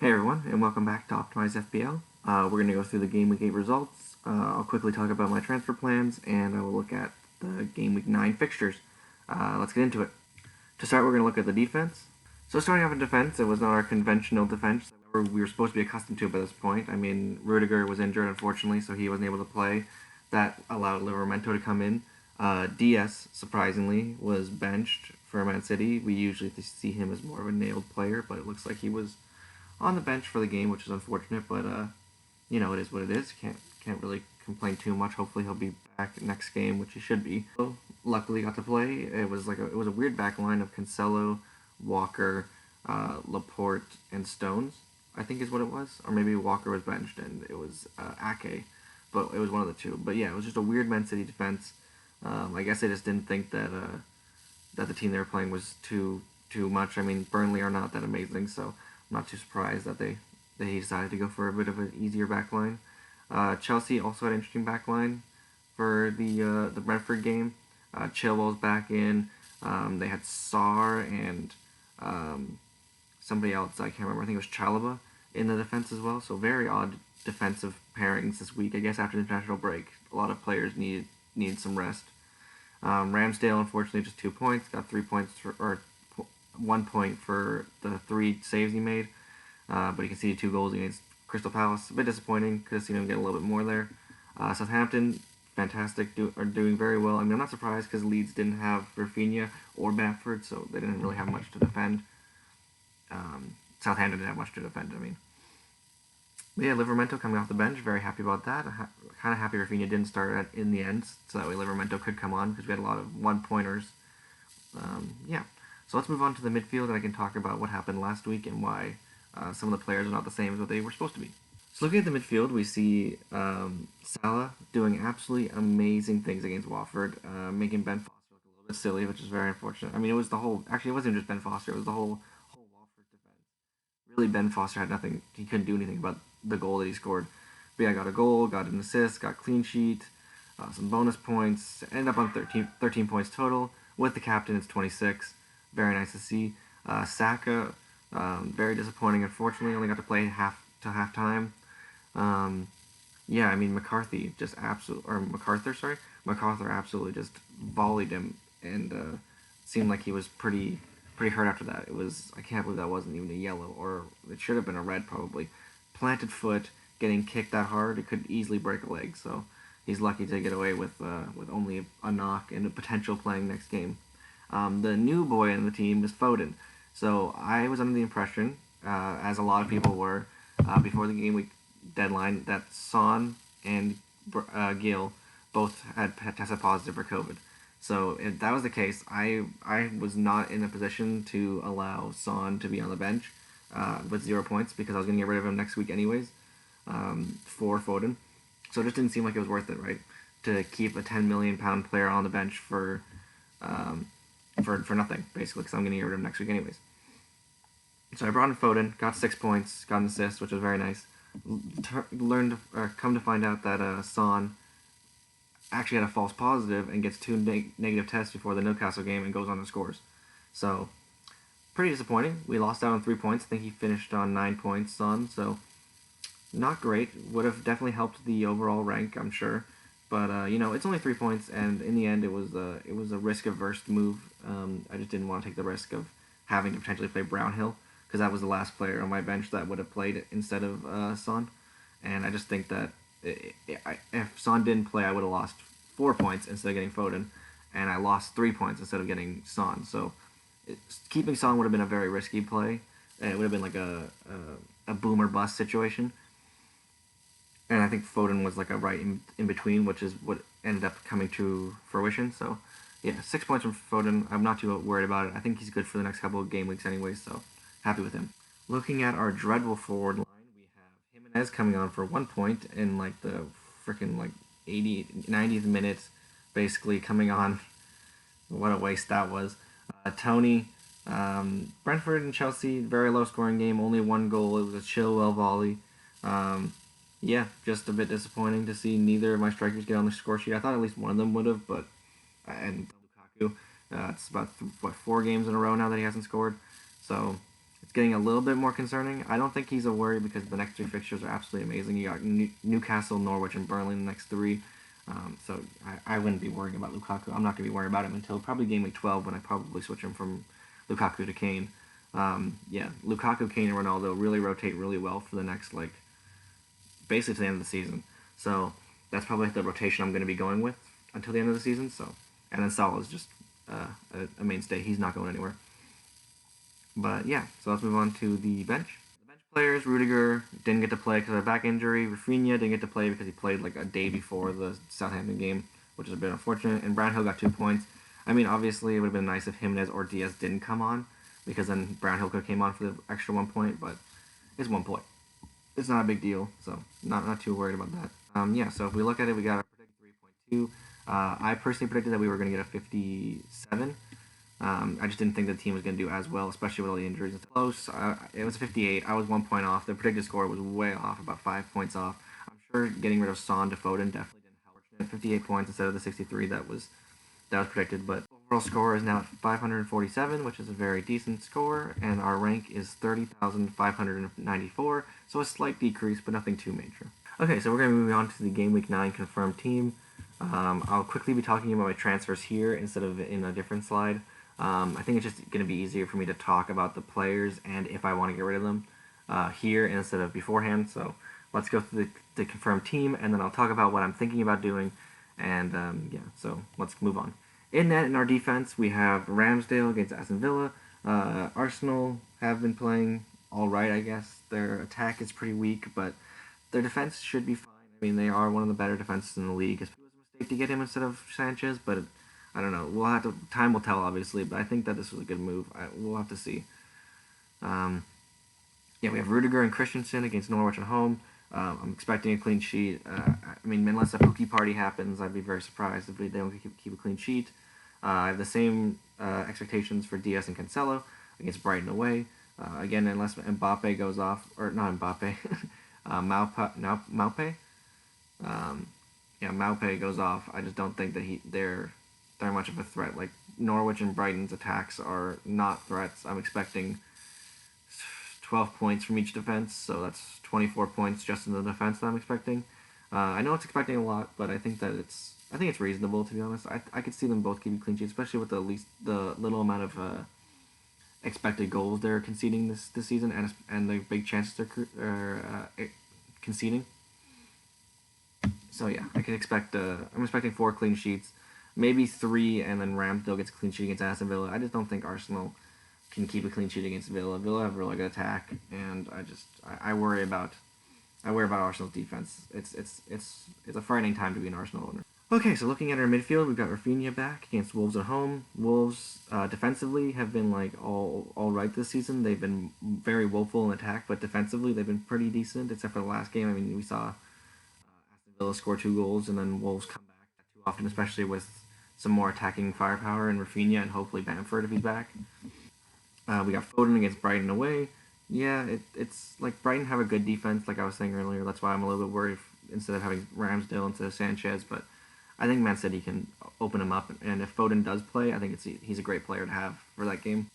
Hey everyone, and welcome back to Optimize FPL. We're going to go through the Game Week 8 results. I'll quickly talk about my transfer plans, and I will look at the Game Week 9 fixtures. Let's get into it. To start, we're going to look at the defense. So starting off in defense, it was not our conventional defense that we were supposed to be accustomed to by this point. I mean, Rudiger was injured, unfortunately, so he wasn't able to play. That allowed Livramento to come in. Dias, surprisingly, was benched for Man City. We usually see him as more of a nailed player, but it looks like he was on the bench for the game, which is unfortunate, but it is what it is. Can't really complain too much. Hopefully he'll be back next game, which he should be. So, luckily got to play. It was a weird back line of Cancelo, Walker, Laporte, and Stones, I think is what it was, or maybe Walker was benched and it was Ake, but it was one of the two. But yeah, it was just a weird Man City defense. I guess I just didn't think that the team they were playing was too much. I mean, Burnley are not that amazing, so I'm not too surprised that they decided to go for a bit of an easier back line. Chelsea also had an interesting back line for the Brentford game. Chilwell's back in. They had Sarr and somebody else, I can't remember. I think it was Chalobah in the defense as well. So very odd defensive pairings this week. I guess after the international break, a lot of players needed some rest. Ramsdale, unfortunately, just 2 points. Got 3 points or 1 point for the 3 saves he made, but he conceded 2 goals against Crystal Palace. A bit disappointing. Could have seen him get a little bit more there. Southampton, fantastic, are doing very well. I mean, I'm not surprised because Leeds didn't have Raphinha or Bamford, so they didn't really have much to defend. Southampton didn't have much to defend, I mean. But yeah, Livramento coming off the bench, very happy about that. Kind of happy Raphinha didn't start in the end, so that way Livramento could come on because we had a lot of one-pointers. Yeah. So let's move on to the midfield, and I can talk about what happened last week and why some of the players are not the same as what they were supposed to be. So looking at the midfield, we see Salah doing absolutely amazing things against Watford, making Ben Foster look a little bit silly, which is very unfortunate. I mean, it was the whole. Actually, it wasn't just Ben Foster; it was the whole Watford defense. Really, Ben Foster had nothing. He couldn't do anything about the goal that he scored. But yeah, got a goal, got an assist, got clean sheet, some bonus points. Ended up on 13 points total. With the captain, it's 26. Very nice to see. Saka, very disappointing. Unfortunately, only got to play half time. Yeah, I mean McCarthy just MacArthur absolutely just volleyed him, and seemed like he was pretty hurt after that. I can't believe that wasn't even a yellow, or it should have been a red probably. Planted foot, getting kicked that hard, it could easily break a leg. So he's lucky to get away with only a knock and a potential playing next game. The new boy in the team is Foden. So I was under the impression, as a lot of people were, before the game week deadline, that Son and Gil both had tested positive for COVID. So if that was the case, I was not in a position to allow Son to be on the bench with 0 points because I was going to get rid of him next week anyways for Foden. So it just didn't seem like it was worth it, right? To keep a £10 million player on the bench for nothing, basically, because I'm going to get rid of him next week anyways. So I brought in Foden, got 6 points, got an assist, which was very nice. Come to find out that Son actually had a false positive and gets 2 negative tests before the Newcastle game and goes on and scores. So, pretty disappointing. We lost out on 3 points. I think he finished on 9 points, Son, so not great. Would have definitely helped the overall rank, I'm sure. But it's only 3 points, and in the end, it was a risk-averse move. I just didn't want to take the risk of having to potentially play Brownhill because that was the last player on my bench that would have played instead of Son. And I just think that if Son didn't play, I would have lost 4 points instead of getting Foden, and I lost 3 points instead of getting Son. So keeping Son would have been a very risky play. It would have been like a boom or bust situation. And I think Foden was like a right in between, which is what ended up coming to fruition. So, yeah, 6 points from Foden. I'm not too worried about it. I think he's good for the next couple of game weeks anyways, so happy with him. Looking at our dreadful forward line, we have Jimenez coming on for 1 point in like the freaking 90th minute, basically coming on. What a waste that was. Toney, Brentford and Chelsea, very low scoring game, only 1 goal. It was a Chilwell volley. Yeah, just a bit disappointing to see neither of my strikers get on the score sheet. I thought at least one of them would have, but and Lukaku, it's about 4 games in a row now that he hasn't scored. So it's getting a little bit more concerning. I don't think he's a worry because the next 3 fixtures are absolutely amazing. You got Newcastle, Norwich, and Burnley in the next 3. So I wouldn't be worrying about Lukaku. I'm not going to be worried about him until probably game week 12 when I probably switch him from Lukaku to Kane. Lukaku, Kane, and Ronaldo really rotate really well for the next, basically to the end of the season. So that's probably the rotation I'm going to be going with until the end of the season. So, and then Salah is just a mainstay. He's not going anywhere. But yeah, so let's move on to the bench. The bench players, Rudiger didn't get to play because of a back injury. Raphinha didn't get to play because he played a day before the Southampton game, which is a bit unfortunate. And Brownhill got 2 points. I mean, obviously, it would have been nice if Jimenez or Diaz didn't come on, because then Brownhill could have came on for the extra 1 point, but it's 1 point. It's not a big deal, so not too worried about that. So if we look at it, we got a predicted 3.2. I personally predicted that we were going to get a 57. I just didn't think the team was going to do as well, especially with all the injuries. It's close. It was 58. I was 1 point off. The predicted score was way off, about 5 points off. I'm sure getting rid of Son to Foden definitely didn't help. 58 points instead of the 63 that was predicted, but overall score is now at 547, which is a very decent score, and our rank is 30,594, so a slight decrease, but nothing too major. Okay, so we're going to move on to the Game Week 9 confirmed team. I'll quickly be talking about my transfers here instead of in a different slide. I think it's just going to be easier for me to talk about the players and if I want to get rid of them here instead of beforehand, so let's go through the confirmed team, and then I'll talk about what I'm thinking about doing. And so let's move on. In net, in our defense, we have Ramsdale against Aston Villa. Arsenal have been playing all right, I guess. Their attack is pretty weak, but their defense should be fine. I mean, they are one of the better defenses in the league. It was a mistake to get him instead of Sanchez, but I don't know. Time will tell, obviously, but I think that this was a good move. We'll have to see. We have Rudiger and Christensen against Norwich at home. I'm expecting a clean sheet. Unless a Pookie party happens, I'd be very surprised if they don't keep a clean sheet. I have the same expectations for Dias and Cancelo against Brighton away. Again, unless Mbappe goes off, or not Mbappe, Maupe. Maupe goes off. I just don't think that they're much of a threat. Like Norwich and Brighton's attacks are not threats. I'm expecting 12 points from each defense, so that's 24 points just in the defense that I'm expecting. I know it's expecting a lot, but I think it's reasonable, to be honest. I could see them both keeping clean sheets, especially with the little amount of expected goals they're conceding this season, and the big chances they're conceding. So yeah, I can expect. I'm expecting 4 clean sheets, maybe 3, and then Ramsdale gets a clean sheet against Aston Villa. I just don't think Arsenal can keep a clean sheet against Villa. Villa have a really good attack, and I worry about Arsenal's defense. It's a frightening time to be an Arsenal owner. Okay, so looking at our midfield, we've got Raphinha back against Wolves at home. Wolves defensively have been all right this season. They've been very woeful in attack, but defensively they've been pretty decent, except for the last game. I mean, we saw Aston Villa score 2 goals, and then Wolves come back too often, especially with some more attacking firepower and Raphinha and hopefully Bamford if he's back. We got Foden against Brighton away. Yeah, it's like Brighton have a good defense, like I was saying earlier. That's why I'm a little bit worried instead of having Ramsdale instead of Sanchez. But I think Man City can open him up, and if Foden does play, I think he's a great player to have for that game.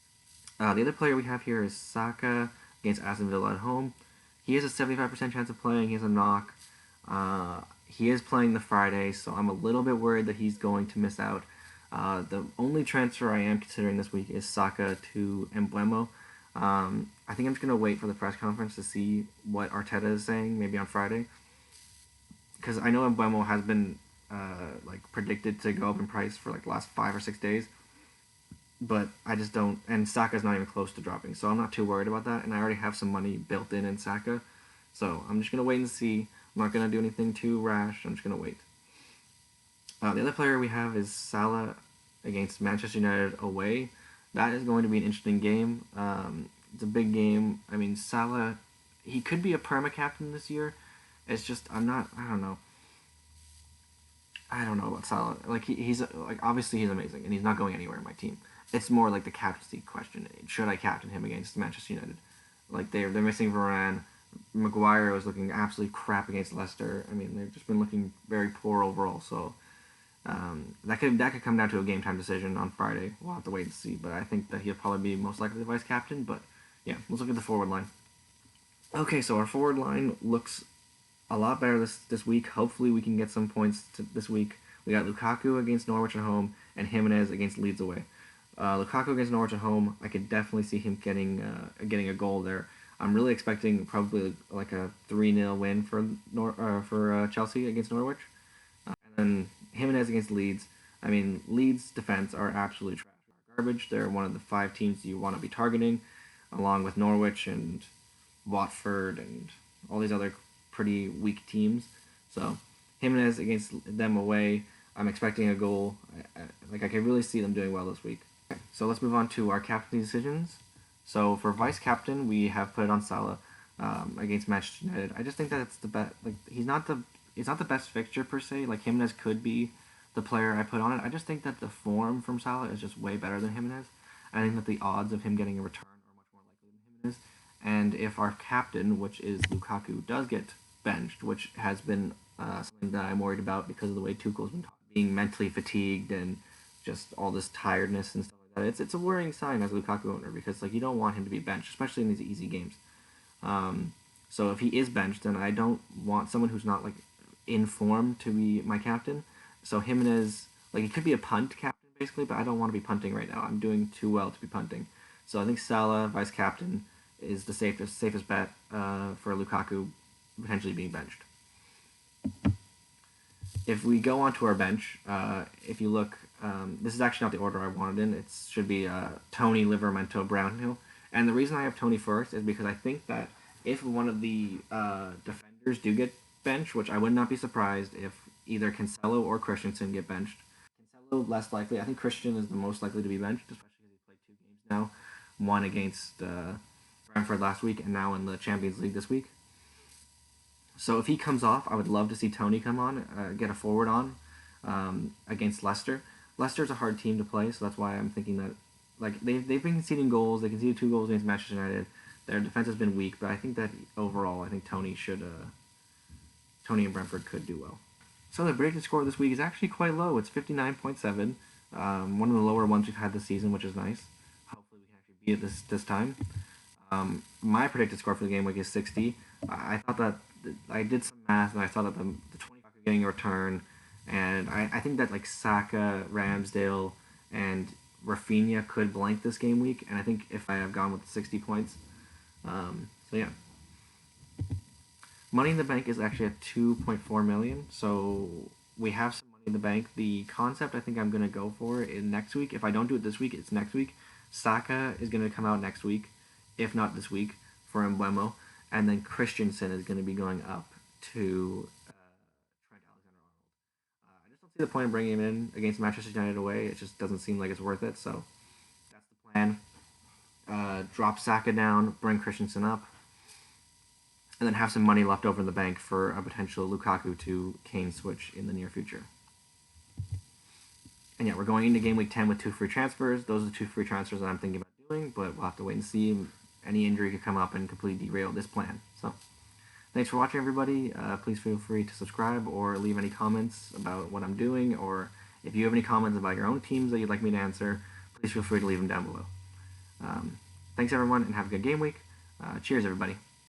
The other player we have here is Saka against Aston Villa at home. He has a 75% chance of playing. He has a knock. He is playing the Friday, so I'm a little bit worried that he's going to miss out. The only transfer I am considering this week is Saka to Mbeumo. I think I'm just going to wait for the press conference to see what Arteta is saying, maybe on Friday. Because I know Mbeumo has been predicted to go up in price for the last 5 or 6 days. But I just don't, and Saka's not even close to dropping, so I'm not too worried about that. And I already have some money built in Saka. So I'm just going to wait and see. I'm not going to do anything too rash. I'm just going to wait. The other player we have is Salah against Manchester United away. That is going to be an interesting game. It's a big game. I mean, Salah, he could be a perma captain this year. It's just I don't know about Salah. He's obviously he's amazing and he's not going anywhere in my team. It's more like the captaincy question. Should I captain him against Manchester United? They're missing Varane. Maguire was looking absolutely crap against Leicester. I mean, they've just been looking very poor overall. So that could come down to a game time decision on Friday. We'll have to wait and see. But I think that he'll probably be most likely the vice captain. But yeah, let's look at the forward line. Okay, so our forward line looks a lot better this week. Hopefully we can get some points this week. We got Lukaku against Norwich at home and Jimenez against Leeds away. Lukaku against Norwich at home, I could definitely see him getting a goal there. I'm really expecting probably like a 3-0 win for Chelsea against Norwich. And then Jimenez against Leeds. I mean, Leeds' defense are absolutely trash, garbage. They're one of the 5 teams you want to be targeting, along with Norwich and Watford and all these other pretty weak teams. So Jimenez against them away, I'm expecting a goal. I can really see them doing well this week. Okay, so let's move on to our captaincy decisions. So for vice captain, we have put it on Salah against Manchester United. I just think that it's the best. Like it's not the best fixture per se. Like Jimenez could be the player I put on it. I just think that the form from Salah is just way better than Jimenez. I think that the odds of him getting a return are much more likely than Jimenez. And if our captain, which is Lukaku, does get benched, which has been something that I'm worried about because of the way Tuchel's been being mentally fatigued and just all this tiredness and stuff like that. It's a worrying sign as a Lukaku owner because like you don't want him to be benched, especially in these easy games. So if he is benched, then I don't want someone who's not like in form to be my captain. So Jimenez, like it could be a punt captain basically, but I don't want to be punting right now. I'm doing too well to be punting. So I think Salah, vice captain, is the safest bet for Lukaku potentially being benched. If we go onto our bench, if you look, this is actually not the order I wanted in. It should be Toney, Livramento, Brownhill. And the reason I have Toney first is because I think that if one of the defenders do get benched, which I would not be surprised if either Cancelo or Christensen get benched. Cancelo less likely. I think Christian is the most likely to be benched, especially because he's played 2 games now. One against Brentford last week and now in the Champions League this week. So if he comes off, I would love to see Toney come on, get a forward on against Leicester. Leicester's a hard team to play, so that's why I'm thinking that like they've been conceding goals. They conceded 2 goals against Manchester United. Their defense has been weak, but I think that overall, I think Toney and Brentford could do well. So the predicted score this week is actually quite low. It's 59.7, one of the lower ones we've had this season, which is nice. Hopefully we can actually beat it this time. My predicted score for the game week is 60. I thought that I did some math and I thought that the 25 are getting a return, and I think that like Saka, Ramsdale, and Raphinha could blank this game week, and I think if I have gone with 60 points, so yeah. Money in the Bank is actually at 2.4 million, so we have some money in the bank. The concept I think I'm going to go for in next week. If I don't do it this week, it's next week. Saka is going to come out next week, if not this week, for Emblemo. And then Christensen is going to be going up to Trent Alexander-Arnold. I just don't see the point of bringing him in against Manchester United away. It just doesn't seem like it's worth it, so that's the plan. Drop Saka down, bring Christensen up, and then have some money left over in the bank for a potential Lukaku to Kane switch in the near future. And yeah, we're going into game week 10 with 2 free transfers. Those are the 2 free transfers that I'm thinking about doing, but we'll have to wait and see. Any injury could come up and completely derail this plan. So, thanks for watching, everybody. Please feel free to subscribe or leave any comments about what I'm doing, or if you have any comments about your own teams that you'd like me to answer, please feel free to leave them down below. Thanks, everyone, and have a good game week. Cheers, everybody.